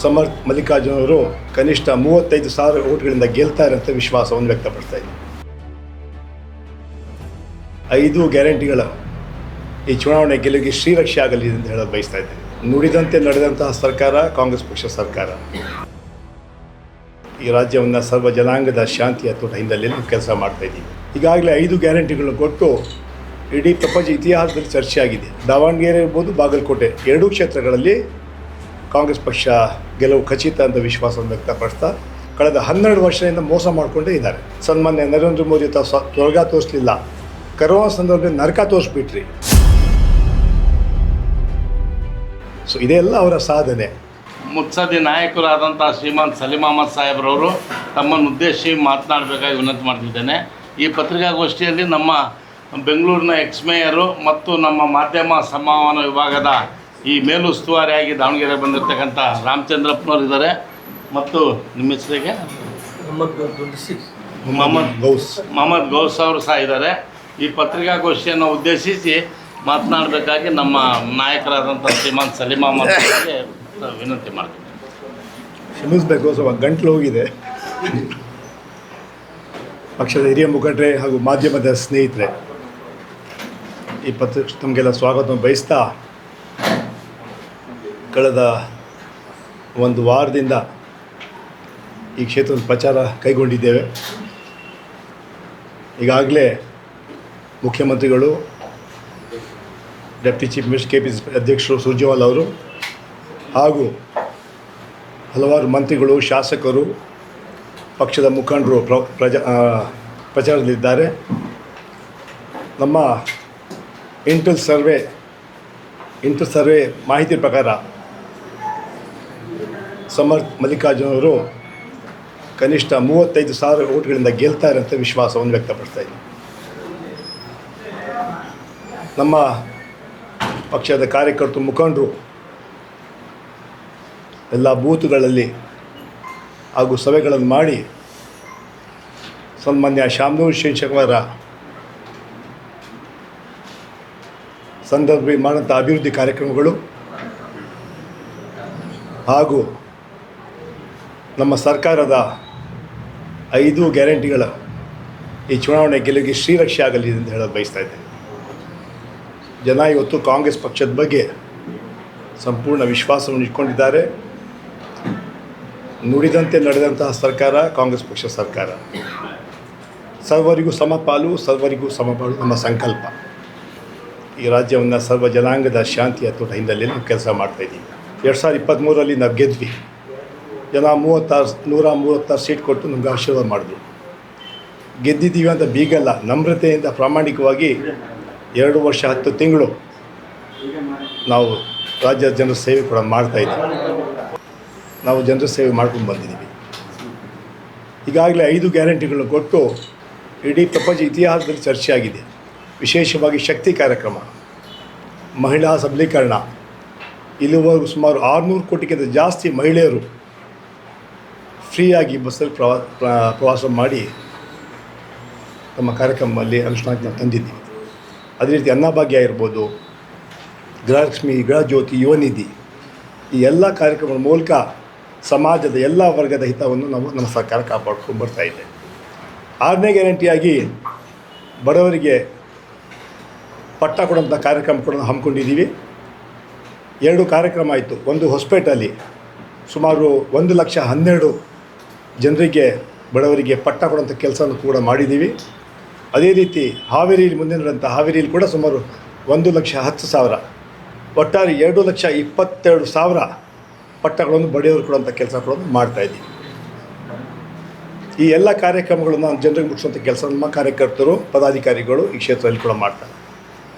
ಸಮರ್ಥ್ ಮಲ್ಲಿಕಾರ್ಜುನ್ ಅವರು ಕನಿಷ್ಠ 35,000 ಓಟ್ಗಳಿಂದ ಗೆಲ್ತಾರೆ ಅಂತ ವಿಶ್ವಾಸವನ್ನು ವ್ಯಕ್ತಪಡಿಸ್ತಾ ಇದ್ದಾರೆ. 5 ಗ್ಯಾರಂಟಿಗಳ ಈ ಚುನಾವಣೆ ಗೆಲುವಿಗೆ ಶ್ರೀರಕ್ಷೆ ಆಗಲಿ ಅಂತ ಹೇಳಲು ಬಯಸ್ತಾ ಇದ್ದೇನೆ. ನುಡಿದಂತೆ ನಡೆದಂತಹ ಸರ್ಕಾರ ಕಾಂಗ್ರೆಸ್ ಪಕ್ಷ ಸರ್ಕಾರ ಈ ರಾಜ್ಯವನ್ನು ಸರ್ವ ಜನಾಂಗದ ಶಾಂತಿಯ ತೋಟ ಹಿನ್ನೆಲೆಯಲ್ಲಿ ಕೆಲಸ ಮಾಡ್ತಾ ಇದ್ದೀವಿ. ಈಗಾಗಲೇ 5 ಗ್ಯಾರಂಟಿಗಳನ್ನು ಕೊಟ್ಟು ಇಡೀ ಪ್ರಪಂಚ ಇತಿಹಾಸದಲ್ಲಿ ಚರ್ಚೆ ಆಗಿದೆ. ದಾವಣಗೆರೆ ಇರ್ಬೋದು, ಬಾಗಲಕೋಟೆ 2 ಕ್ಷೇತ್ರಗಳಲ್ಲಿ ಕಾಂಗ್ರೆಸ್ ಪಕ್ಷ ಗೆಲುವು ಖಚಿತ ಅಂತ ವಿಶ್ವಾಸವನ್ನು ವ್ಯಕ್ತಪಡಿಸ್ತಾ ಕಳೆದ 12 ವರ್ಷದಿಂದ ಮೋಸ ಮಾಡಿಕೊಂಡೇ ಇದ್ದಾರೆ. ಸನ್ಮಾನ್ಯ ನರೇಂದ್ರ ಮೋದಿ ಸ್ವರ್ಗ ತೋರಿಸಲಿಲ್ಲ, ಕರೋನಾ ಸಂದರ್ಭದಲ್ಲಿ ನರಕ ತೋರಿಸ್ಬಿಟ್ರಿ. ಸೊ ಇದೆಲ್ಲ ಅವರ ಸಾಧನೆ. ಮುತ್ಸದ್ದಿ ನಾಯಕರಾದಂಥ ಶ್ರೀಮಂತ್ ಸಲೀಂ ಅಹಮದ್ ಸಾಹೇಬ್ರವರು ತಮ್ಮನ್ನು ಉದ್ದೇಶಿಸಿ ಮಾತನಾಡಬೇಕಾಗಿ ವಿನಂತಿ ಮಾಡ್ತಿದ್ದೇನೆ. ಈ ಪತ್ರಿಕಾಗೋಷ್ಠಿಯಲ್ಲಿ ನಮ್ಮ ಬೆಂಗಳೂರಿನ ಮೇಯರು ಮತ್ತು ನಮ್ಮ ಮಾಧ್ಯಮ ಸಂವಹನ ವಿಭಾಗದ ಈ ಮೇಲುಸ್ತುವಾರಿಯಾಗಿ ದಾವಣಗೆರೆ ಬಂದಿರತಕ್ಕಂಥ ರಾಮಚಂದ್ರಪ್ಪನವರು ಇದ್ದಾರೆ ಮತ್ತು ನಿಮ್ಮ ಹೆಸರಿಗೆ ಮೊಹಮ್ಮದ್ ಗೌಸ್ ಅವರು ಸಹ ಇದ್ದಾರೆ. ಈ ಪತ್ರಿಕಾಗೋಷ್ಠಿಯನ್ನು ಉದ್ದೇಶಿಸಿ ಮಾತನಾಡಬೇಕಾಗಿ ನಮ್ಮ ನಾಯಕರಾದಂಥ ಶ್ರೀಮಂತ್ ಸಲೀಂ ಅಹಮದ್ ಅವರಿಗೆ ವಿನಂತಿ ಮಾಡ್ತೀನಿ. ಕ್ಷಮಿಸಬೇಕು, ಸ್ವಲ್ಪ ಗಂಟಲು ಹೋಗಿದೆ. ಪಕ್ಷದ ಹಿರಿಯ ಮುಖಂಡರೇ ಹಾಗೂ ಮಾಧ್ಯಮದ ಸ್ನೇಹಿತರೆ, ಈ ತಮಗೆಲ್ಲ ಸ್ವಾಗತವನ್ನು ಬಯಸ್ತಾ ಕಳೆದ 1 ವಾರದಿಂದ ಈ ಕ್ಷೇತ್ರದ ಪ್ರಚಾರ ಕೈಗೊಂಡಿದ್ದೇವೆ. ಈಗಾಗಲೇ ಮುಖ್ಯಮಂತ್ರಿಗಳು, ಡೆಪ್ಟಿ ಚೀಫ್ ಮಿನಿಸ್ಟರ್ KPCC ಅಧ್ಯಕ್ಷರು ಸುರ್ಜೇವಾಲಾ ಅವರು ಹಾಗೂ ಹಲವಾರು ಮಂತ್ರಿಗಳು, ಶಾಸಕರು, ಪಕ್ಷದ ಮುಖಂಡರು ಪ್ರಚಾರದಲ್ಲಿದ್ದಾರೆ. ನಮ್ಮ ಇಂಟರ್ ಸರ್ವೆ ಮಾಹಿತಿ ಪ್ರಕಾರ ಸಮರ್ಥ್ ಮಲ್ಲಿಕಾರ್ಜುನ್ ಅವರು ಕನಿಷ್ಠ 35,000 ಓಟ್ಗಳಿಂದ ಗೆಲ್ತಾರೆ ಅಂತ ವಿಶ್ವಾಸವನ್ನು ವ್ಯಕ್ತಪಡಿಸ್ತಾ ಇದ್ದಾರೆ. ನಮ್ಮ ಪಕ್ಷದ ಕಾರ್ಯಕರ್ತರು, ಮುಖಂಡರು ಎಲ್ಲ ಬೂತುಗಳಲ್ಲಿ ಹಾಗೂ ಸಭೆಗಳನ್ನು ಮಾಡಿ ಸನ್ಮಾನ್ಯ ಶಾಮನೂರು ಶಿಕ್ಷಕರ ಸಂದರ್ಭ ಮಾಡಿದಂಥ ಅಭಿವೃದ್ಧಿ ಕಾರ್ಯಕ್ರಮಗಳು ಹಾಗೂ ನಮ್ಮ ಸರ್ಕಾರದ 5 ಗ್ಯಾರಂಟಿಗಳ ಈ ಚುನಾವಣೆ ಗೆಲುವಿಗೆ ಶ್ರೀರಕ್ಷೆ ಆಗಲಿ ಅಂತ ಹೇಳಲು ಬಯಸ್ತಾ ಇದ್ದೇನೆ. ಜನ ಇವತ್ತು ಕಾಂಗ್ರೆಸ್ ಪಕ್ಷದ ಬಗ್ಗೆ ಸಂಪೂರ್ಣ ವಿಶ್ವಾಸವನ್ನು ಇಟ್ಕೊಂಡಿದ್ದಾರೆ. ನುಡಿದಂತೆ ನಡೆದಂತಹ ಸರ್ಕಾರ ಕಾಂಗ್ರೆಸ್ ಪಕ್ಷ ಸರ್ಕಾರ. ಸರ್ವರಿಗೂ ಸಮಪಾಲು, ಸರ್ವರಿಗೂ ಸಮಪಾಲು ನಮ್ಮ ಸಂಕಲ್ಪ. ಈ ರಾಜ್ಯವನ್ನು ಸರ್ವ ಜನಾಂಗದ ಶಾಂತಿಯ ತೋಟ ಹಿನ್ನೆಲೆಯಲ್ಲಿ ನಾವು ಕೆಲಸ ಮಾಡ್ತಾಯಿದ್ದೀವಿ. 2023ರಲ್ಲಿ ನಾವು ಗೆದ್ವಿ. ಜನ 136 ಸೀಟ್ ಕೊಟ್ಟು ನಮ್ಗೆ ಆಶೀರ್ವಾದ ಮಾಡಿದ್ರು. ಗೆದ್ದಿದ್ದೀವಿ ಅಂತ ಬೀಗಲ್ಲ, ನಮ್ರತೆಯಿಂದ ಪ್ರಾಮಾಣಿಕವಾಗಿ 2 ವರ್ಷ 10 ತಿಂಗಳು ನಾವು ರಾಜ್ಯದ ಜನರ ಸೇವೆ ಕೂಡ ಮಾಡ್ತಾಯಿದ್ದೀವಿ. ನಾವು ಜನರ ಸೇವೆ ಮಾಡ್ಕೊಂಡು ಬಂದಿದ್ದೀವಿ. ಈಗಾಗಲೇ 5 ಗ್ಯಾರಂಟಿಗಳನ್ನು ಕೊಟ್ಟು ಇಡೀ ಪ್ರಪಂಚ ಇತಿಹಾಸದಲ್ಲಿ ಚರ್ಚೆ ಆಗಿದೆ. ವಿಶೇಷವಾಗಿ ಶಕ್ತಿ ಕಾರ್ಯಕ್ರಮ, ಮಹಿಳಾ ಸಬಲೀಕರಣ, ಇಲ್ಲಿವರೆಗೂ ಸುಮಾರು 600 ಕೋಟಿಗಿಂತ ಜಾಸ್ತಿ ಮಹಿಳೆಯರು ಫ್ರೀಯಾಗಿ ಬಸ್ಸಲ್ಲಿ ಪ್ರವಾಸ ಮಾಡಿ ತಮ್ಮ ಕಾರ್ಯಕ್ರಮದಲ್ಲಿ ಅನುಷ್ಠಾನಕ್ಕೆ ನಾವು ತಂದಿದ್ದೀವಿ. ಅದೇ ರೀತಿ ಅನ್ನಭಾಗ್ಯ ಇರ್ಬೋದು, ಗೃಹಲಕ್ಷ್ಮಿ, ಗೃಹಜ್ಯೋತಿ, ಯುವನಿಧಿ, ಈ ಎಲ್ಲ ಕಾರ್ಯಕ್ರಮಗಳ ಮೂಲಕ ಸಮಾಜದ ಎಲ್ಲ ವರ್ಗದ ಹಿತವನ್ನು ನಮ್ಮ ಸರ್ಕಾರ ಕಾಪಾಡ್ಕೊಂಡು ಬರ್ತಾಯಿದೆ. 6ನೇ ಗ್ಯಾರಂಟಿಯಾಗಿ ಬಡವರಿಗೆ ಪಟ್ಟ ಕೊಡುವಂಥ ಕಾರ್ಯಕ್ರಮ ಕೂಡ ಹಮ್ಮಿಕೊಂಡಿದ್ದೀವಿ. 2 ಕಾರ್ಯಕ್ರಮ ಆಯಿತು. ಒಂದು ಹೊಸಪೇಟೆಯಲ್ಲಿ ಸುಮಾರು 1,12,000 ಜನರಿಗೆ, ಬಡವರಿಗೆ ಪಟ್ಟ ಕೊಡುವಂಥ ಕೆಲಸವನ್ನು ಕೂಡ ಮಾಡಿದ್ದೀವಿ. ಅದೇ ರೀತಿ ಹಾವೇರಿಯಲ್ಲಿ ಮುಂದೆ ನಡೆದಂಥ ಹಾವೇರಿಯಲ್ಲಿ ಕೂಡ ಸುಮಾರು 1,10,000, ಒಟ್ಟಾರೆ 2,22,000 ಪಟ್ಟಗಳನ್ನು ಬಡವರು ಕೊಡುವಂಥ ಕೆಲಸ ಕೂಡ ಮಾಡ್ತಾಯಿದ್ದೀವಿ. ಈ ಎಲ್ಲ ಕಾರ್ಯಕ್ರಮಗಳನ್ನು ಜನರಿಗೆ ಮುಟ್ಟಿಸುವಂಥ ಕೆಲಸ ನಮ್ಮ ಕಾರ್ಯಕರ್ತರು, ಪದಾಧಿಕಾರಿಗಳು ಈ ಕ್ಷೇತ್ರದಲ್ಲಿ ಕೂಡ ಮಾಡ್ತಾರೆ.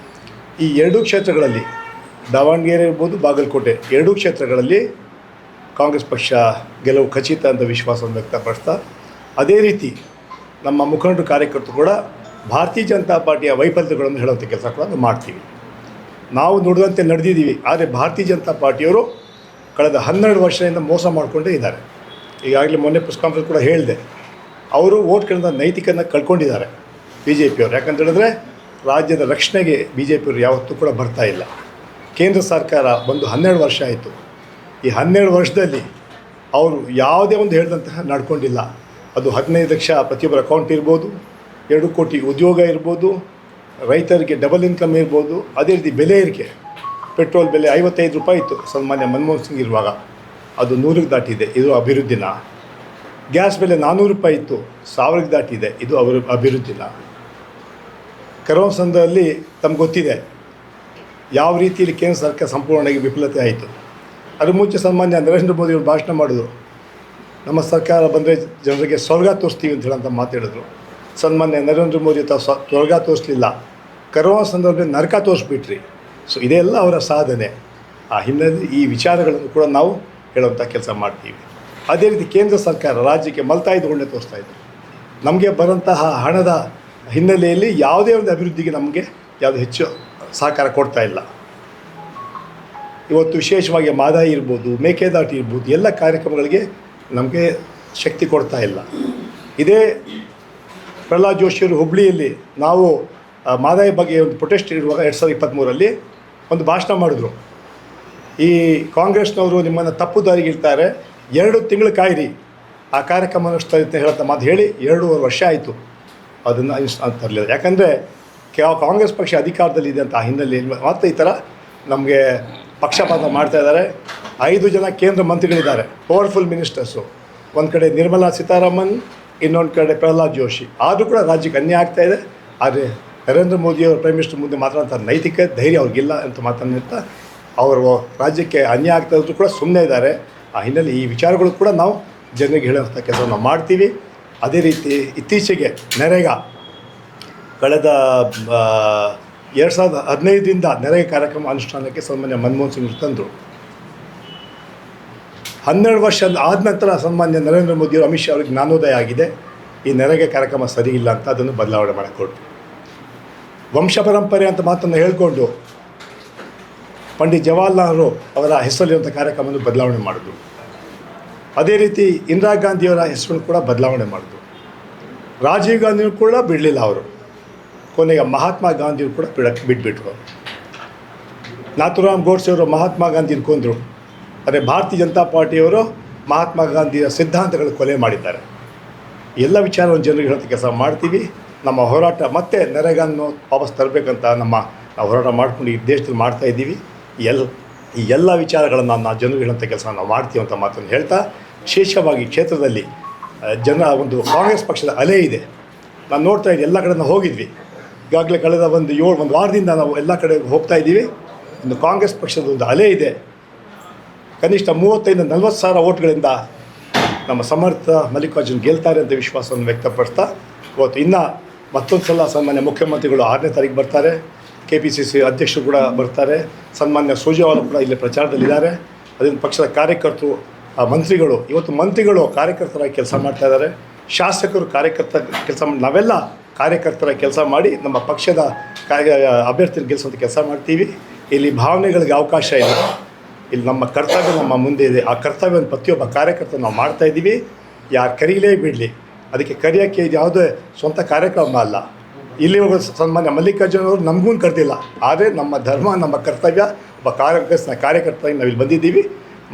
ಈ 2 ಕ್ಷೇತ್ರಗಳಲ್ಲಿ, ದಾವಣಗೆರೆ ಇರ್ಬೋದು, ಬಾಗಲಕೋಟೆ 2 ಕ್ಷೇತ್ರಗಳಲ್ಲಿ ಕಾಂಗ್ರೆಸ್ ಪಕ್ಷ ಗೆಲುವು ಖಚಿತ ಅಂತ ವಿಶ್ವಾಸವನ್ನು ವ್ಯಕ್ತಪಡಿಸ್ತಾ ಅದೇ ರೀತಿ ನಮ್ಮ ಮುಖಂಡರು, ಕಾರ್ಯಕರ್ತರು ಕೂಡ ಭಾರತೀಯ ಜನತಾ ಪಾರ್ಟಿಯ ವೈಫಲ್ಯಗಳನ್ನು ಹೇಳುವಂಥ ಕೆಲಸ ಕೂಡ ನಾವು ಮಾಡ್ತೀವಿ. ನಾವು ನುಡಿದಂತೆ ನಡೆದಿದ್ದೀವಿ. ಆದರೆ ಭಾರತೀಯ ಜನತಾ ಪಾರ್ಟಿಯವರು ಕಳೆದ 12 ವರ್ಷದಿಂದ ಮೋಸ ಮಾಡಿಕೊಂಡೇ ಇದ್ದಾರೆ. ಈಗಾಗಲೇ ಮೊನ್ನೆ ಪ್ರೆಸ್ ಕಾನ್ಫರೆನ್ಸ್ ಕೂಡ ಹೇಳಿದೆ, ಅವರು ಓಟ್ಗಳಿಂದ ನೈತಿಕನ ಕಳ್ಕೊಂಡಿದ್ದಾರೆ BJPಯವರು. ಯಾಕಂತ ಹೇಳಿದ್ರೆ ರಾಜ್ಯದ ರಕ್ಷಣೆಗೆ BJPಯವರು ಯಾವತ್ತೂ ಕೂಡ ಬರ್ತಾ ಇಲ್ಲ. ಕೇಂದ್ರ ಸರ್ಕಾರ ಬಂದು 12 ವರ್ಷ ಆಯಿತು. ಈ 12 ವರ್ಷದಲ್ಲಿ ಅವರು ಯಾವುದೇ ಒಂದು ಹೇಳಿದಂತಹ ನಡ್ಕೊಂಡಿಲ್ಲ. ಅದು 15 ಲಕ್ಷ ಪ್ರತಿಯೊಬ್ಬರ ಅಕೌಂಟ್ ಇರ್ಬೋದು, 2 ಕೋಟಿ ಉದ್ಯೋಗ ಇರ್ಬೋದು, ರೈತರಿಗೆ ಡಬಲ್ ಇನ್ಕಮ್ ಇರ್ಬೋದು, ಅದೇ ರೀತಿ ಬೆಲೆ ಏರಿಕೆ. ಪೆಟ್ರೋಲ್ ಬೆಲೆ 55 ರೂಪಾಯಿ ಇತ್ತು ಸನ್ಮಾನ್ಯ ಮನಮೋಹನ್ ಸಿಂಗ್ ಇರುವಾಗ, ಅದು 100ಕ್ಕೆ ದಾಟಿದೆ, ಇದು ಅಭಿವೃದ್ಧಿನ. ಗ್ಯಾಸ್ ಬೆಲೆ 400 ರೂಪಾಯಿ ಇತ್ತು, 1000ಕ್ಕೆ ದಾಟಿದೆ, ಇದು ಅಭಿವೃದ್ಧಿನ. ಕರೋನಾ ಸಂದರ್ಭದಲ್ಲಿ ತಮ್ಗೆ ಗೊತ್ತಿದೆ ಯಾವ ರೀತಿಯಲ್ಲಿ ಕೇಂದ್ರ ಸರ್ಕಾರ ಸಂಪೂರ್ಣವಾಗಿ ವಿಫಲತೆ ಆಯಿತು. ಅದ್ರ ಮುಂಚೆ ಸನ್ಮಾನ್ಯ ನರೇಂದ್ರ ಮೋದಿ ಅವರು ಭಾಷಣ ಮಾಡಿದ್ರು, ನಮ್ಮ ಸರ್ಕಾರ ಬಂದರೆ ಜನರಿಗೆ ಸ್ವರ್ಗ ತೋರಿಸ್ತೀವಿ ಅಂತ ಹೇಳಂತ ಮಾತಾಡಿದ್ರು. ಸನ್ಮಾನ್ಯ ನರೇಂದ್ರ ಮೋದಿ ಸ್ವರ್ಗ ತೋರಿಸಲಿಲ್ಲ, ಕರೋನಾ ಸಂದರ್ಭದಲ್ಲಿ ನರಕ ತೋರಿಸ್ಬಿಟ್ರಿ. ಸೊ ಇದೆಲ್ಲ ಅವರ ಸಾಧನೆ. ಆ ಹಿನ್ನೆಲೆ ಈ ವಿಚಾರಗಳನ್ನು ಕೂಡ ನಾವು ಹೇಳುವಂಥ ಕೆಲಸ ಮಾಡ್ತೀವಿ. ಅದೇ ರೀತಿ ಕೇಂದ್ರ ಸರ್ಕಾರ ರಾಜ್ಯಕ್ಕೆ ಮಲ್ತಾಯಿದುಕೊಂಡೇ ತೋರಿಸ್ತಾ ಇದ್ರು. ನಮಗೆ ಬರೋಂತಹ ಹಣದ ಹಿನ್ನೆಲೆಯಲ್ಲಿ ಯಾವುದೇ ಒಂದು ಅಭಿವೃದ್ಧಿಗೆ ನಮಗೆ ಯಾವುದು ಹೆಚ್ಚು ಸಹಕಾರ ಕೊಡ್ತಾ ಇಲ್ಲ. ಇವತ್ತು ವಿಶೇಷವಾಗಿ ಮಾದಾಯಿ ಇರ್ಬೋದು, ಮೇಕೆದಾಟು ಇರ್ಬೋದು, ಎಲ್ಲ ಕಾರ್ಯಕ್ರಮಗಳಿಗೆ ನಮಗೆ ಶಕ್ತಿ ಕೊಡ್ತಾ ಇಲ್ಲ. ಇದೇ ಪ್ರಹ್ಲಾದ್ ಜೋಶಿಯವರು ಹುಬ್ಬಳ್ಳಿಯಲ್ಲಿ ನಾವು ಮಾದಾಯಿ ಬಗ್ಗೆ ಒಂದು ಪ್ರೊಟೆಸ್ಟ್ ಇರುವಾಗ 2023ರಲ್ಲಿ ಒಂದು ಭಾಷಣ ಮಾಡಿದ್ರು. ಈ ಕಾಂಗ್ರೆಸ್ನವರು ನಿಮ್ಮನ್ನು ತಪ್ಪು ದಾರಿಗೆ ಇರ್ತಾರೆ, 2 ತಿಂಗಳು ಕಾಯಿರಿ, ಆ ಕಾರ್ಯಕ್ರಮ ಅನಿಸ್ತಾ ಇರುತ್ತೆ ಹೇಳತ್ತ ಮಾತು ಹೇಳಿ 2.5 ವರ್ಷ ಆಯಿತು ಅದನ್ನು ತರಲಿಲ್ಲ. ಯಾಕಂದರೆ ಕಾಂಗ್ರೆಸ್ ಪಕ್ಷ ಅಧಿಕಾರದಲ್ಲಿದೆ ಅಂತ ಆ ಹಿನ್ನೆಲೆಯಲ್ಲಿ ಮತ್ತು ಈ ಥರ ನಮಗೆ ಪಕ್ಷಪಾತ ಮಾಡ್ತಾ ಇದ್ದಾರೆ. 5 ಜನ ಕೇಂದ್ರ ಮಂತ್ರಿಗಳಿದ್ದಾರೆ, ಪವರ್ಫುಲ್ ಮಿನಿಸ್ಟರ್ಸು. ಒಂದು ಕಡೆ ನಿರ್ಮಲಾ ಸೀತಾರಾಮನ್, ಇನ್ನೊಂದು ಕಡೆ ಪ್ರಹ್ಲಾದ್ ಜೋಶಿ. ಆದರೂ ಕೂಡ ರಾಜ್ಯಕ್ಕೆ ಅನ್ಯಾಯ ಆಗ್ತಾಯಿದೆ. ಆದರೆ ನರೇಂದ್ರ ಮೋದಿಯವರು ಪ್ರೈಮ್ ಮಿನಿಸ್ಟರ್ ಮುಂದೆ ಮಾತನಾಡ್ತಾರೆ, ನೈತಿಕ ಧೈರ್ಯ ಅವ್ರಿಗಿಲ್ಲ ಅಂತ ಮಾತನಾಡ್ತಾ ಅವರು ರಾಜ್ಯಕ್ಕೆ ಅನ್ಯಾಯ ಆಗ್ತಾ ಇದ್ರು ಕೂಡ ಸುಮ್ಮನೆ ಇದ್ದಾರೆ. ಆ ಹಿನ್ನೆಲೆ ಈ ವಿಚಾರಗಳು ಕೂಡ ನಾವು ಜನರಿಗೆ ಹೇಳುವಂಥ ಕೆಲಸ ನಾವು ಮಾಡ್ತೀವಿ. ಅದೇ ರೀತಿ ಇತ್ತೀಚೆಗೆ ನರೇಗಾ ಕಳೆದ 2015ರಿಂದ ನರೇಗಾ ಕಾರ್ಯಕ್ರಮ ಅನುಷ್ಠಾನಕ್ಕೆ ಸನ್ಮಾನ್ಯ ಮನಮೋಹನ್ ಸಿಂಗ್ ತಂದರು. 12 ವರ್ಷ ಆದ ನಂತರ ಸನ್ಮಾನ್ಯ ನರೇಂದ್ರ ಮೋದಿಯವರು ಅಮಿತ್ ಶಾ ಅವರಿಗೆ ಜ್ಞಾನೋದಯ ಆಗಿದೆ, ಈ ನರೇಗಾ ಕಾರ್ಯಕ್ರಮ ಸರಿ ಇಲ್ಲ ಅಂತ ಅದನ್ನು ಬದಲಾವಣೆ ಮಾಡಿಕೊಟ್ರು. ವಂಶ ಪರಂಪರೆ ಅಂತ ಮಾತನ್ನು ಹೇಳಿಕೊಂಡು ಪಂಡಿತ್ ಜವಾಹರ್ಲಾಲ್ ನೆಹರು ಅವರ ಹೆಸರಲ್ಲಿರುವಂಥ ಕಾರ್ಯಕ್ರಮವನ್ನು ಬದಲಾವಣೆ ಮಾಡಿದ್ರು. ಅದೇ ರೀತಿ ಇಂದಿರಾ ಗಾಂಧಿಯವರ ಹೆಸರನ್ನು ಕೂಡ ಬದಲಾವಣೆ ಮಾಡಿದ್ರು. ರಾಜೀವ್ ಗಾಂಧಿಯವರು ಕೂಡ ಬಿಡಲಿಲ್ಲ ಅವರು. ಕೊನೆಗೆ ಮಹಾತ್ಮ ಗಾಂಧಿಯವರು ಕೂಡ ಬಿಟ್ಬಿಟ್ರು. ನಾಥುರಾಮ್ ಗೋಡ್ಸೆಯವರು ಮಹಾತ್ಮ ಗಾಂಧಿನ ಕೊಂದರು. ಆದರೆ ಭಾರತೀಯ ಜನತಾ ಪಾರ್ಟಿಯವರು ಮಹಾತ್ಮ ಗಾಂಧಿಯ ಸಿದ್ಧಾಂತಗಳು ಕೊಲೆ ಮಾಡಿದ್ದಾರೆ. ಎಲ್ಲ ವಿಚಾರವನ್ನು ಜನರಿಗೆ ಹೇಳೋಕ್ಕೆ ಕೆಲಸ ಮಾಡ್ತೀವಿ. ನಮ್ಮ ಹೋರಾಟ ಮತ್ತೆ ನರೇಗಾನ್ನು ವಾಪಸ್ ತರಬೇಕಂತ ನಾವು ಹೋರಾಟ ಮಾಡ್ಕೊಂಡು ಈ ದೇಶದಲ್ಲಿ ಮಾಡ್ತಾಯಿದ್ದೀವಿ. ಈ ಎಲ್ಲ ವಿಚಾರಗಳನ್ನು ನಾವು ಜನರಿಗೆ ಹೇಳೋಂಥ ಕೆಲಸ ನಾವು ಮಾಡ್ತೀವಿ ಅಂತ ಮಾತನ್ನು ಹೇಳ್ತಾ, ವಿಶೇಷವಾಗಿ ಕ್ಷೇತ್ರದಲ್ಲಿ ಜನ ಒಂದು ಕಾಂಗ್ರೆಸ್ ಪಕ್ಷದ ಅಲೆ ಇದೆ. ನಾನು ನೋಡ್ತಾ ಇದ್ದೀನಿ, ಎಲ್ಲ ಕಡೆ ನಾವು ಹೋಗಿದ್ವಿ. ಈಗಾಗಲೇ ಕಳೆದ ಒಂದು ವಾರದಿಂದ ನಾವು ಎಲ್ಲ ಕಡೆ ಹೋಗ್ತಾ ಇದ್ದೀವಿ. ಒಂದು ಕಾಂಗ್ರೆಸ್ ಪಕ್ಷದ ಒಂದು ಅಲೆ ಇದೆ. ಕನಿಷ್ಠ 35-40 ಸಾವಿರ ಓಟ್ಗಳಿಂದ ನಮ್ಮ ಸಮರ್ಥ ಮಲ್ಲಿಕಾರ್ಜುನ್ ಗೆಲ್ತಾರೆ ಅಂತ ವಿಶ್ವಾಸವನ್ನು ವ್ಯಕ್ತಪಡಿಸ್ತಾ, ಇವತ್ತು ಇನ್ನೂ ಮತ್ತೊಂದು ಸಲ ಸನ್ಮಾನ್ಯ ಮುಖ್ಯಮಂತ್ರಿಗಳು 6ನೇ ತಾರೀಕು ಬರ್ತಾರೆ, KPCC ಅಧ್ಯಕ್ಷರು ಕೂಡ ಬರ್ತಾರೆ, ಸನ್ಮಾನ್ಯ ಸುರ್ಜೇವಾಲಾ ಕೂಡ ಇಲ್ಲಿ ಪ್ರಚಾರದಲ್ಲಿದ್ದಾರೆ. ಅದರಿಂದ ಪಕ್ಷದ ಕಾರ್ಯಕರ್ತರು, ಮಂತ್ರಿಗಳು, ಇವತ್ತು ಮಂತ್ರಿಗಳು ಕಾರ್ಯಕರ್ತರಾಗಿ ಕೆಲಸ ಮಾಡ್ತಾಯಿದ್ದಾರೆ, ಶಾಸಕರು ಕೆಲಸ ಮಾಡಿ, ನಾವೆಲ್ಲ ಕಾರ್ಯಕರ್ತರ ಕೆಲಸ ಮಾಡಿ ನಮ್ಮ ಪಕ್ಷದ ಅಭ್ಯರ್ಥಿನ ಗೆಲ್ಲಿಸುವಂಥ ಕೆಲಸ ಮಾಡ್ತೀವಿ. ಇಲ್ಲಿ ಭಾವನೆಗಳಿಗೆ ಅವಕಾಶ ಇಲ್ಲ. ಇಲ್ಲಿ ನಮ್ಮ ಕರ್ತವ್ಯ ನಮ್ಮ ಮುಂದೆ ಇದೆ. ಆ ಕರ್ತವ್ಯವನ್ನು ಪ್ರತಿಯೊಬ್ಬ ಕಾರ್ಯಕರ್ತ ನಾವು ಮಾಡ್ತಾಯಿದ್ದೀವಿ. ಯಾರು ಕರೀಲೇ ಬಿಡಲಿ, ಅದಕ್ಕೆ ಕರೆಯೋಕ್ಕೆ ಇದು ಯಾವುದೇ ಸ್ವಂತ ಕಾರ್ಯಕ್ರಮ ಅಲ್ಲ. ಇಲ್ಲಿ ಸನ್ಮಾನ್ಯ ಮಲ್ಲಿಕಾರ್ಜುನ್ ಅವರು ನಮಗೂ ಕರೆದಿಲ್ಲ. ಆದರೆ ನಮ್ಮ ಧರ್ಮ, ನಮ್ಮ ಕರ್ತವ್ಯ, ಒಬ್ಬ ಕಾರ್ಯಕರ್ತಾಗಿ ನಾವಿಲ್ಲಿ ಬಂದಿದ್ದೀವಿ.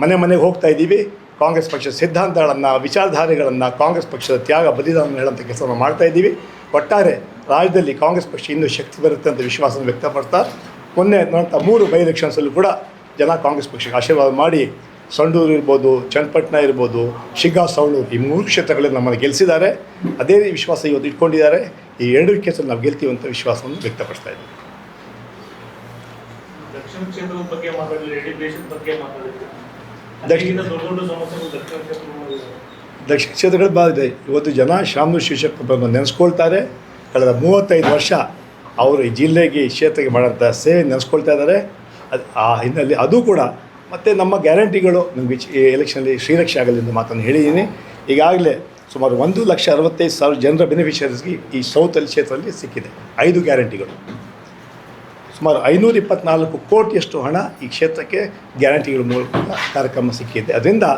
ಮನೆಗೆ ಹೋಗ್ತಾ ಇದ್ದೀವಿ. ಕಾಂಗ್ರೆಸ್ ಪಕ್ಷದ ಸಿದ್ಧಾಂತಗಳನ್ನು, ವಿಚಾರಧಾರೆಗಳನ್ನು, ಕಾಂಗ್ರೆಸ್ ಪಕ್ಷದ ತ್ಯಾಗ ಬಲಿದಾನ ಹೇಳೋಂಥ ಕೆಲಸವನ್ನು ಮಾಡ್ತಾಯಿದ್ದೀವಿ. ಒಟ್ಟಾರೆ ರಾಜ್ಯದಲ್ಲಿ ಕಾಂಗ್ರೆಸ್ ಪಕ್ಷ ಇನ್ನೂ ಶಕ್ತಿ ಬರುತ್ತೆ ಅಂತ ವಿಶ್ವಾಸವನ್ನು ವ್ಯಕ್ತಪಡ್ತಾ, ಮೊನ್ನೆ ನೋಡ್ತಾ 3 ಬೈ ಎಲೆಕ್ಷನ್ಸಲ್ಲೂ ಕೂಡ ಜನ ಕಾಂಗ್ರೆಸ್ ಪಕ್ಷಕ್ಕೆ ಆಶೀರ್ವಾದ ಮಾಡಿ ಸಂಡೂರು ಇರ್ಬೋದು, ಚನ್ನಪಟ್ಟಣ ಇರ್ಬೋದು, ಶಿಗ್ಗಾಂವ್, ಸವಣೂರು, ಈ 3 ಕ್ಷೇತ್ರಗಳಲ್ಲಿ ನಮ್ಮನ್ನು ಗೆಲ್ಲಿಸಿದ್ದಾರೆ. ಅದೇ ವಿಶ್ವಾಸ ಇವತ್ತು ಇಟ್ಕೊಂಡಿದ್ದಾರೆ. ಈ 2 ಕೇಸಲ್ಲಿ ನಾವು ಗೆಲ್ತೀವಿ ಅಂತ ವಿಶ್ವಾಸವನ್ನು ವ್ಯಕ್ತಪಡಿಸ್ತಾ ಇದ್ದೀವಿ. ದಕ್ಷಿಣ ಕ್ಷೇತ್ರದ ಬಗ್ಗೆ ಮಾತಾಡಲಿ, ಇಡೀ ದೇಶದ ಬಗ್ಗೆ ಮಾತಾಡಿದ್ವಿ. ದಕ್ಷಿಣ ಕ್ಷೇತ್ರಗಳು ಬಾಧಿದೆ. ಇವತ್ತು ಜನ ಶಾಮನೂರು ಶಿವಶಂಕರಪ್ಪರನ್ನು ನೆನೆಸ್ಕೊಳ್ತಾರೆ. ಕಳೆದ 35 ವರ್ಷ ಅವರು ಈ ಜಿಲ್ಲೆಗೆ, ಈ ಕ್ಷೇತ್ರಕ್ಕೆ ಮಾಡೋಂಥ ಸೇವೆ ನೆನೆಸ್ಕೊಳ್ತಾ ಇದ್ದಾರೆ. ಆ ಹಿನ್ನೆಲೆ ಅದು ಕೂಡ ಮತ್ತು ನಮ್ಮ ಗ್ಯಾರಂಟಿಗಳು ನಮಗೆ ಎಲೆಕ್ಷನಲ್ಲಿ ಶ್ರೀರಕ್ಷೆ ಆಗಲಿ ಅಂತ ಮಾತನ್ನು ಹೇಳಿದ್ದೀನಿ. ಈಗಾಗಲೇ ಸುಮಾರು 1,65,000 ಜನರ ಬೆನಿಫಿಷರೀಸ್ಗೆ ಈ ಸೌತಲ್ಲಿ ಕ್ಷೇತ್ರದಲ್ಲಿ ಸಿಕ್ಕಿದೆ 5 ಗ್ಯಾರಂಟಿಗಳು. ಸುಮಾರು 524 ಕೋಟಿಯಷ್ಟು ಹಣ ಈ ಕ್ಷೇತ್ರಕ್ಕೆ ಗ್ಯಾರಂಟಿಗಳ ಮೂಲಕ ಕಾರ್ಯಕ್ರಮ ಸಿಕ್ಕಿದೆ. ಅದರಿಂದ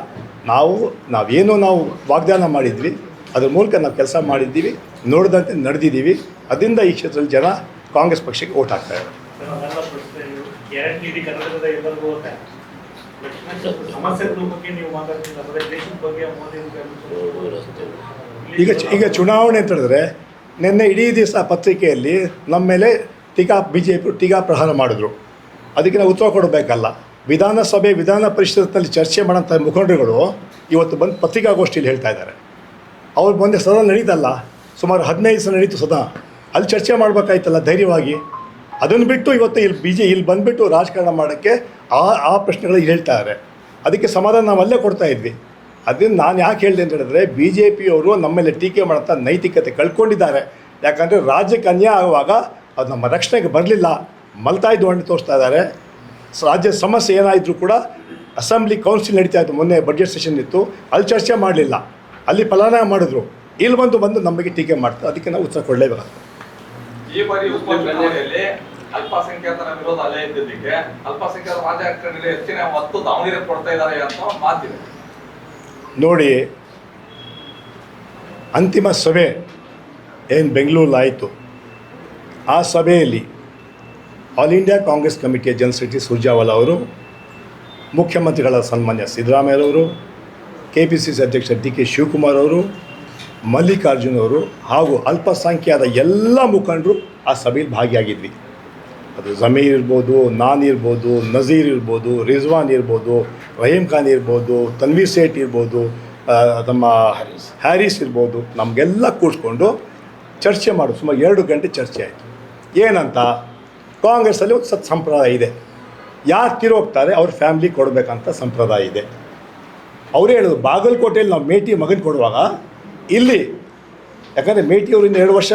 ನಾವು ವಾಗ್ದಾನ ಮಾಡಿದ್ವಿ, ಅದ್ರ ಮೂಲಕ ನಾವು ಕೆಲಸ ಮಾಡಿದ್ದೀವಿ, ನೋಡಿದಂತೆ ನಡೆದಿದ್ದೀವಿ. ಅದರಿಂದ ಈ ಕ್ಷೇತ್ರದಲ್ಲಿ ಜನ ಕಾಂಗ್ರೆಸ್ ಪಕ್ಷಕ್ಕೆ ಓಟ್ ಹಾಕ್ತಾರೆ. ಸಮಸ್ಯೆಗಳ ಬಗ್ಗೆ ನೀವು ಮಾತಾಡ್ತಿಲ್ಲ, ಬರೀ ದೇಶದ ಬಗ್ಗೆ ಮೋದಿ ಈಗ ಚುನಾವಣೆ ಅಂತ ಹೇಳಿದ್ರೆ ನಿನ್ನೆ ಇಡೀ ದಿವಸ ಪತ್ರಿಕೆಯಲ್ಲಿ ನಮ್ಮ ಮೇಲೆ ಬಿ ಜೆ ಪಿ ಟೀಕಾ ಪ್ರಹಾರ ಮಾಡಿದ್ರು. ಅದಕ್ಕೆ ನಾವು ಉತ್ತರ ಕೊಡಬೇಕಲ್ಲ. ವಿಧಾನಸಭೆ ವಿಧಾನ ಪರಿಷತ್ನಲ್ಲಿ ಚರ್ಚೆ ಮಾಡೋಂಥ ಮುಖಂಡರುಗಳು ಇವತ್ತು ಬಂದು ಪತ್ರಿಕಾಗೋಷ್ಠಿಯಲ್ಲಿ ಹೇಳ್ತಾ ಇದ್ದಾರೆ. ಅವ್ರು ಬಂದೆ ಸದನ ನಡೀತಲ್ಲ, ಸುಮಾರು 15 ಸಲ ನಡೀತು ಸದನ, ಅಲ್ಲಿ ಚರ್ಚೆ ಮಾಡಬೇಕಾಯ್ತಲ್ಲ ಧೈರ್ಯವಾಗಿ. ಅದನ್ನು ಬಿಟ್ಟು ಇವತ್ತು ಇಲ್ಲಿ ಬಂದುಬಿಟ್ಟು ರಾಜಕಾರಣ ಮಾಡೋಕ್ಕೆ ಆ ಪ್ರಶ್ನೆಗಳು ಹೇಳ್ತಾರೆ. ಅದಕ್ಕೆ ಸಮಾಧಾನ ನಾವು ಅಲ್ಲೇ ಕೊಡ್ತಾ ಇದ್ವಿ. ಅದನ್ನು ನಾನು ಯಾಕೆ ಹೇಳಿದೆ ಅಂತ ಹೇಳಿದ್ರೆ, ಬಿ ಜೆ ಪಿಯವರು ನಮ್ಮ ಮೇಲೆ ಟೀಕೆ ಮಾಡೋಂಥ ನೈತಿಕತೆ ಕಳ್ಕೊಂಡಿದ್ದಾರೆ. ಯಾಕಂದರೆ ರಾಜ್ಯಕ್ಕೆ ಅನ್ಯಾಯ ಆಗುವಾಗ ಅದು ನಮ್ಮ ರಕ್ಷಣೆಗೆ ಬರಲಿಲ್ಲ, ಮಲ್ತಾಯಿ ಧೋರಣೆ ತೋರಿಸ್ತಾ ಇದ್ದಾರೆ. ರಾಜ್ಯದ ಸಮಸ್ಯೆ ಏನಾಯಿದ್ರು ಕೂಡ ಅಸೆಂಬ್ಲಿ ಕೌನ್ಸಿಲ್ ನಡೀತಾ ಇತ್ತು, ಮೊನ್ನೆ ಬಡ್ಜೆಟ್ ಸೆಷನ್ ಇತ್ತು, ಅಲ್ಲಿ ಚರ್ಚೆ ಮಾಡಲಿಲ್ಲ, ಅಲ್ಲಿ ಫಲಾನ ಮಾಡಿದ್ರು. ಇಲ್ಲಿ ಬಂದು ನಮಗೆ ಟೀಕೆ ಮಾಡ್ತಾರೆ. ಅದಕ್ಕೆ ನಾವು ಉತ್ತರ ಕೊಡಲೇಬೇಕಾಗ್ತದೆ. ಈ ಬಾರಿ ಉಪಚುನಾವಣೆಯಲ್ಲಿ ಅಲ್ಪಸಂಖ್ಯಾತರ ವಿರೋಧ ಅಲೆ ಇದ್ದಿದ್ದಕ್ಕೆ ಅಲ್ಪಸಂಖ್ಯಾತ ರಾಜಕಾರಣಿಗಳು ಹೆಚ್ಚಿನ ಒತ್ತು ದಾವಣಗೆರೆ ಕೊಡ್ತಾ ಇದ್ದಾರೆ ಅಂತ ಒಂದು ಮಾತಿದೆ. ನೋಡಿ, ಅಂತಿಮ ಸಭೆ ಏನು ಬೆಂಗಳೂರಲ್ಲಾಯಿತು, ಆ ಸಭೆಯಲ್ಲಿ ಆಲ್ ಇಂಡಿಯಾ ಕಾಂಗ್ರೆಸ್ ಕಮಿಟಿಯ ಜನರಲ್ ಸೆಕ್ರೆಟರಿ ಸುರ್ಜೇವಾಲಾ ಅವರು, ಮುಖ್ಯಮಂತ್ರಿಗಳ ಸನ್ಮಾನ್ಯ ಸಿದ್ದರಾಮಯ್ಯರವರು, KPCC ಅಧ್ಯಕ್ಷ DK ಶಿವಕುಮಾರ್ ಅವರು, ಮಲ್ಲಿಕಾರ್ಜುನ್ ಅವರು ಹಾಗೂ ಅಲ್ಪಸಂಖ್ಯಾತ ಎಲ್ಲ ಮುಖಂಡರು ಆ ಸಭೆಯಲ್ಲಿ ಭಾಗಿಯಾಗಿದ್ವಿ. ಅದು ಜಮೀರ್ ಇರ್ಬೋದು, ನಾನ್ ಇರ್ಬೋದು, ನಜೀರ್ ಇರ್ಬೋದು, ರಿಜ್ವಾನ್ ಇರ್ಬೋದು, ರಹೀಮ್ ಖಾನ್ ಇರ್ಬೋದು, ತನ್ವೀರ್ ಸೇಠ್ ಇರ್ಬೋದು, ನಮ್ಮ ಹ್ಯಾರಿಸ್ ಇರ್ಬೋದು, ನಮಗೆಲ್ಲ ಕೂಡಿಸ್ಕೊಂಡು ಚರ್ಚೆ ಮಾಡೋದು. ಸುಮಾರು 2 ಗಂಟೆ ಚರ್ಚೆ ಆಯಿತು. ಏನಂತ, ಕಾಂಗ್ರೆಸ್ಸಲ್ಲಿ ಒಂದು ಸಂಪ್ರದಾಯ ಇದೆ, ಯಾರು ತಿರೋಗ್ತಾರೆ ಅವ್ರ ಫ್ಯಾಮ್ಲಿ ಕೊಡಬೇಕಂತ ಸಂಪ್ರದಾಯ ಇದೆ. ಅವರೇ ಹೇಳೋದು, ಬಾಗಲಕೋಟೆಯಲ್ಲಿ ನಾವು ಮೇಟಿ ಮಗನ ಕೊಡುವಾಗ ಇಲ್ಲಿ, ಯಾಕಂದರೆ ಮೇಟಿಯವರು ಇನ್ನು 2 ವರ್ಷ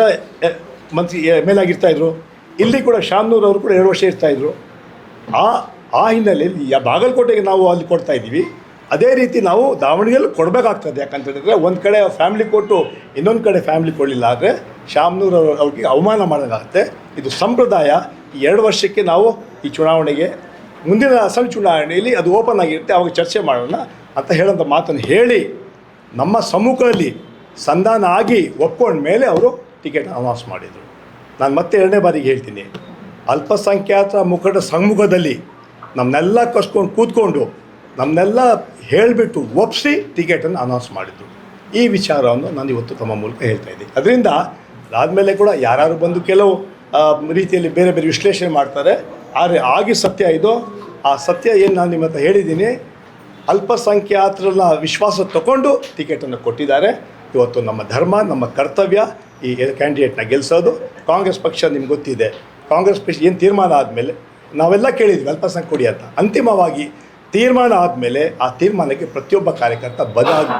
ಮಂತ್ರಿ MLA ಆಗಿರ್ತಾಯಿದ್ರು, ಇಲ್ಲಿ ಕೂಡ ಶಾಮ್ನೂರ್ ಅವರು ಕೂಡ 2 ವರ್ಷ ಇರ್ತಾಯಿದ್ರು. ಆ ಹಿನ್ನೆಲೆಯಲ್ಲಿ ಬಾಗಲಕೋಟೆಗೆ ನಾವು ಅಲ್ಲಿ ಕೊಡ್ತಾಯಿದ್ದೀವಿ. ಅದೇ ರೀತಿ ನಾವು ದಾವಣಗೆರೆಯಲ್ಲಿ ಕೊಡಬೇಕಾಗ್ತದೆ. ಯಾಕಂತ ಹೇಳಿದ್ರೆ ಒಂದು ಕಡೆ ಫ್ಯಾಮ್ಲಿ ಕೊಟ್ಟು ಇನ್ನೊಂದು ಕಡೆ ಫ್ಯಾಮ್ಲಿ ಕೊಡಲಿಲ್ಲ ಆದರೆ ಶಾಮ್ನೂರ್ ಅವ್ರಿಗೆ ಅವಮಾನ ಮಾಡೋಕ್ಕಾಗುತ್ತೆ. ಇದು ಸಂಪ್ರದಾಯ. ಈ 2 ವರ್ಷಕ್ಕೆ ನಾವು ಈ ಚುನಾವಣೆಗೆ, ಮುಂದಿನ ಅಸೆಂಬ್ಲಿ ಚುನಾವಣೆಯಲ್ಲಿ ಅದು ಓಪನ್ ಆಗಿರುತ್ತೆ, ಅವಾಗ ಚರ್ಚೆ ಮಾಡೋಣ ಅಂತ ಹೇಳೋಂಥ ಮಾತನ್ನು ಹೇಳಿ ನಮ್ಮ ಸಮ್ಮುಖದಲ್ಲಿ ಸಂಧಾನ ಆಗಿ ಒಪ್ಕೊಂಡ ಮೇಲೆ ಅವರು ಟಿಕೆಟ್ ಅನೌನ್ಸ್ ಮಾಡಿದರು. ನಾನು ಮತ್ತೆ 2ನೇ ಬಾರಿಗೆ ಹೇಳ್ತೀನಿ, ಅಲ್ಪಸಂಖ್ಯಾತ ಮುಖಂಡರ ಸಮ್ಮುಖದಲ್ಲಿ ನಮ್ಮನ್ನೆಲ್ಲ ಕರ್ಸ್ಕೊಂಡು ಕೂತ್ಕೊಂಡು ನಮ್ಮನ್ನೆಲ್ಲ ಹೇಳಿಬಿಟ್ಟು ಒಪ್ಪಿಸಿ ಟಿಕೆಟನ್ನು ಅನೌನ್ಸ್ ಮಾಡಿದರು. ಈ ವಿಚಾರವನ್ನು ನಾನು ಇವತ್ತು ತಮ್ಮ ಮೂಲಕ ಹೇಳ್ತಾ ಇದ್ದೀನಿ. ಅದರಿಂದ ಅದಾದಮೇಲೆ ಕೂಡ ಯಾರು ಬಂದು ಕೆಲವು ರೀತಿಯಲ್ಲಿ ಬೇರೆ ಬೇರೆ ವಿಶ್ಲೇಷಣೆ ಮಾಡ್ತಾರೆ. ಆದರೆ ಆಗಿ ಸತ್ಯ ಇದು, ಆ ಸತ್ಯ ಏನು ನಾನು ನಿಮ್ಮ ಹತ್ರ ಹೇಳಿದ್ದೀನಿ. ಅಲ್ಪಸಂಖ್ಯಾತರನ್ನ ವಿಶ್ವಾಸ ತಗೊಂಡು ಟಿಕೆಟನ್ನು ಕೊಟ್ಟಿದ್ದಾರೆ. ಇವತ್ತು ನಮ್ಮ ಧರ್ಮ, ನಮ್ಮ ಕರ್ತವ್ಯ ಈ ಕ್ಯಾಂಡಿಡೇಟ್ನ ಗೆಲ್ಲಿಸೋದು. ಕಾಂಗ್ರೆಸ್ ಪಕ್ಷ ನಿಮ್ಗೆ ಗೊತ್ತಿದೆ, ಕಾಂಗ್ರೆಸ್ ಪಕ್ಷ ಏನು ತೀರ್ಮಾನ ಆದಮೇಲೆ ನಾವೆಲ್ಲ ಕೇಳಿದ್ವಿ ಅಲ್ಪಸಂಖ್ಯೆ ಕೊಡಿ ಅಂತ. ಅಂತಿಮವಾಗಿ ತೀರ್ಮಾನ ಆದಮೇಲೆ ಆ ತೀರ್ಮಾನಕ್ಕೆ ಪ್ರತಿಯೊಬ್ಬ ಕಾರ್ಯಕರ್ತ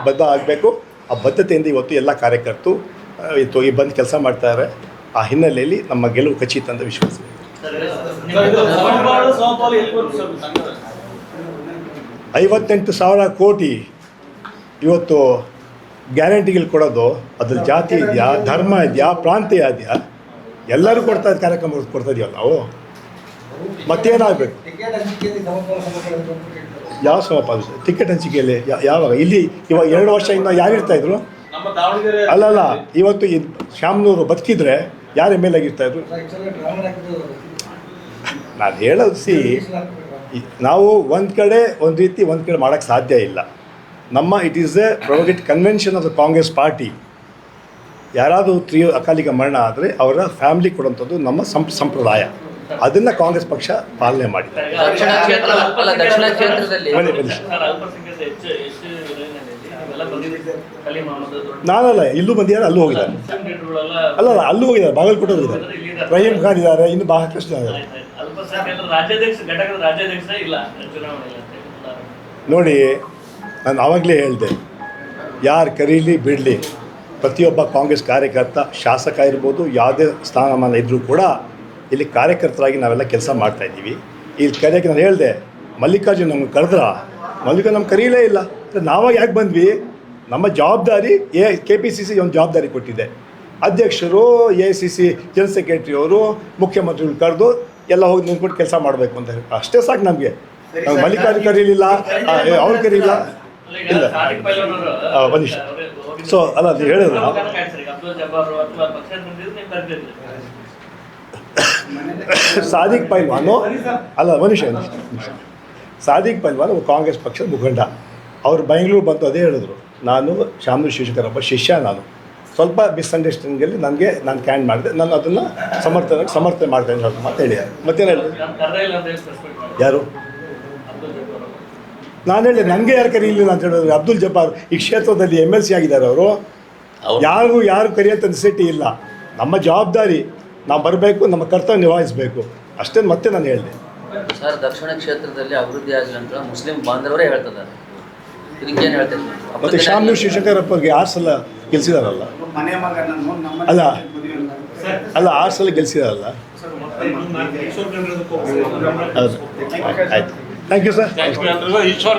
ಬದ್ಧ ಆಗಬೇಕು. ಆ ಬದ್ಧತೆಯಿಂದ ಇವತ್ತು ಎಲ್ಲ ಕಾರ್ಯಕರ್ತರು ಈ ಬಂದು ಕೆಲಸ ಮಾಡ್ತಾರೆ. ಆ ಹಿನ್ನೆಲೆಯಲ್ಲಿ ನಮ್ಮ ಗೆಲುವು ಖಚಿತ ಅಂತ ವಿಶ್ವಾಸ. 58,000 ಕೋಟಿ ಇವತ್ತು ಗ್ಯಾರಂಟಿಗಳು ಕೊಡೋದು, ಅದ್ರಲ್ಲಿ ಜಾತಿ ಇದೆಯಾ, ಧರ್ಮ ಇದೆಯಾ, ಪ್ರಾಂತ್ಯ ಇದೆಯಾ, ಎಲ್ಲರೂ ಕೊಡ್ತಾ ಇದ್ದ ಕಾರ್ಯಕ್ರಮ ಕೊಡ್ತಾ ಇದೀವಲ್ಲ ನಾವು. ಮತ್ತೇನಾಗಬೇಕು? ಯಾವ ಸಮಪಾಲ ಟಿಕೆಟ್ ಹಂಚಿಕೆಯಲ್ಲಿ ಯಾವಾಗ? ಇಲ್ಲಿ ಇವಾಗ 2 ವರ್ಷ ಇನ್ನು ಯಾರು ಇರ್ತಾಯಿದ್ರು? ಅಲ್ಲಲ್ಲ, ಇವತ್ತು ಶಾಮ್ನೂರು ಬದುಕಿದ್ರೆ ಯಾರು MLA ಆಗಿರ್ತಾಯಿದ್ರು? ನಾನು ಹೇಳೋದು, ನಾವು ಒಂದು ಕಡೆ ಒಂದು ರೀತಿ ಒಂದು ಕಡೆ ಮಾಡೋಕ್ಕೆ ಸಾಧ್ಯ ಇಲ್ಲ. ನಮ್ಮ it is a private convention of the Congress party. ಯಾರಾದರೂ ಅಕಾಲಿಕ ಮರಣ ಆದರೆ ಅವರ ಫ್ಯಾಮಿಲಿ ಕೊಡುವಂಥದ್ದು ನಮ್ಮ ಸಂಪ್ರದಾಯ. ಅದನ್ನು ಕಾಂಗ್ರೆಸ್ ಪಕ್ಷ ಪಾಲನೆ ಮಾಡಿದೆ. ನಾನಲ್ಲ, ಇಲ್ಲೂ ಬಂದಿದ್ದಾರೆ, ಅಲ್ಲೂ ಹೋಗಿದ್ದಾರೆ. ಅಲ್ಲಲ್ಲ, ಅಲ್ಲೂ ಹೋಗಿದ್ದಾರೆ, ಬಾಗಲಕೋಟೆ ಹೋಗಿದ್ದಾರೆ. ರಹೀಮ್ ಖಾನ್ ಇದ್ದಾರೆ, ಇನ್ನು ಬಹಳಷ್ಟು ಇದ್ದಾರೆ. ನೋಡಿ, ನಾನು ಆವಾಗಲೇ ಹೇಳಿದೆ, ಯಾರು ಕರೀಲಿ ಬಿಡಲಿ, ಪ್ರತಿಯೊಬ್ಬ ಕಾಂಗ್ರೆಸ್ ಕಾರ್ಯಕರ್ತ, ಶಾಸಕ ಇರ್ಬೋದು, ಯಾವುದೇ ಸ್ಥಾನಮಾನ ಇದ್ದರೂ ಕೂಡ ಇಲ್ಲಿ ಕಾರ್ಯಕರ್ತರಾಗಿ ನಾವೆಲ್ಲ ಕೆಲಸ ಮಾಡ್ತಾಯಿದ್ದೀವಿ. ಇಲ್ಲಿ ಕರೆಯೋಕ್ಕೆ ನಾನು ಹೇಳಿದೆ, ಮಲ್ಲಿಕಾರ್ಜುನ್ ನಮ್ಗೆ ಕರೆದ್ರ, ಮಲ್ಲಿಕಾರ್ಜುನ್ ನಮ್ಗೆ ಕರೀಲೇ ಇಲ್ಲ. ನಾವಾಗ ಯಾಕೆ ಬಂದ್ವಿ? ನಮ್ಮ ಜವಾಬ್ದಾರಿ KPCC ಒಂದು ಜವಾಬ್ದಾರಿ ಕೊಟ್ಟಿದೆ. ಅಧ್ಯಕ್ಷರು, AICC ಜನರಲ್ ಸೆಕ್ರೆಟರಿಯವರು, ಮುಖ್ಯಮಂತ್ರಿಗಳು ಕರೆದು ಎಲ್ಲ ಹೋಗಿ ನಿಂತ್ಕೊಂಡು ಕೆಲಸ ಮಾಡಬೇಕು ಅಂತ ಹೇಳಿ ಅಷ್ಟೇ ಸಾಕು ನಮಗೆ. ಮಲ್ಲಿಕಾರ್ಜುನ್ ಕರೀಲಿಲ್ಲ, ಅವ್ರು ಕರೀಲಿಲ್ಲ, ಇಲ್ಲ ಮನೀಶ್. ಸೊ ಅಲ್ಲ, ನೀವು ಹೇಳಿದ್ರು ಸಾದಿಕ್ ಪೈಲ್ವಾನು ಅಲ್ಲ, ಮನುಷ್ಯ ಸಾದಿಕ್ ಪಲ್ವಾನ್ ಒಬ್ಬ ಕಾಂಗ್ರೆಸ್ ಪಕ್ಷದ ಮುಖಂಡ. ಅವರು ಬೆಂಗಳೂರು ಬಂದು ಅದೇ ಹೇಳಿದ್ರು, ನಾನು ಶಾಮನೂರು ಶಿವಶಂಕರಪ್ಪ ಶಿಷ್ಯ, ನಾನು ಸ್ವಲ್ಪ ಮಿಸ್ಅಂಡರ್ಸ್ಟ್ಯಾಂಡಿಂಗಲ್ಲಿ ನಾನು ಕ್ಯಾನ್ ಮಾಡಿದೆ, ನಾನು ಅದನ್ನು ಸಮರ್ಥನೆ ಮಾಡ್ತೇನೆ ಅಂತ ಹೇಳಿದ್ದಾರೆ. ಮತ್ತೇನು ಹೇಳಿದೆ? ಯಾರು? ನಾನು ಹೇಳಿದೆ ನನಗೆ ಯಾರು ಕರೀಲಿಲ್ಲ ಅಂತ ಹೇಳಿದ್ರು. ಅಬ್ದುಲ್ ಜಬ್ಬಾರ್ ಈ ಕ್ಷೇತ್ರದಲ್ಲಿ MLC ಆಗಿದ್ದಾರೆ. ಅವರು ಯಾರು ಕರೆಯೋಂಥ ನೆಸೆಸಿಟಿ ಇಲ್ಲ. ನಮ್ಮ ಜವಾಬ್ದಾರಿ ನಾವು ಬರಬೇಕು, ನಮ್ಮ ಕರ್ತವ್ಯ ನಿಭಾಯಿಸಬೇಕು ಅಷ್ಟೇ. ಮತ್ತೆ ನಾನು ಹೇಳಿದೆ ಸರ್, ದಕ್ಷಿಣ ಕ್ಷೇತ್ರದಲ್ಲಿ ಅಭಿವೃದ್ಧಿ ಆಗಲಿ ಅಂತ ಮುಸ್ಲಿಂ ಬಾಂಧವರೇ ಹೇಳ್ತಿದ್ದಾರೆ. ಇದಕ್ಕೇನು ಹೇಳ್ತಾರೆ? ಮತ್ತು ಶಾಮನೂರು ಶಿವಶಂಕರಪ್ಪಗೆ 6 ಸಲ ಗೆಲ್ಸಿದಾರಲ್ಲ, ಅಲ್ಲ 6 ಸಲ ಗೆಲ್ಸಿದಾರಲ್ಲ. ಹೌದು, ಆಯ್ತು. Thank you sir. ಈಶ್ವರ್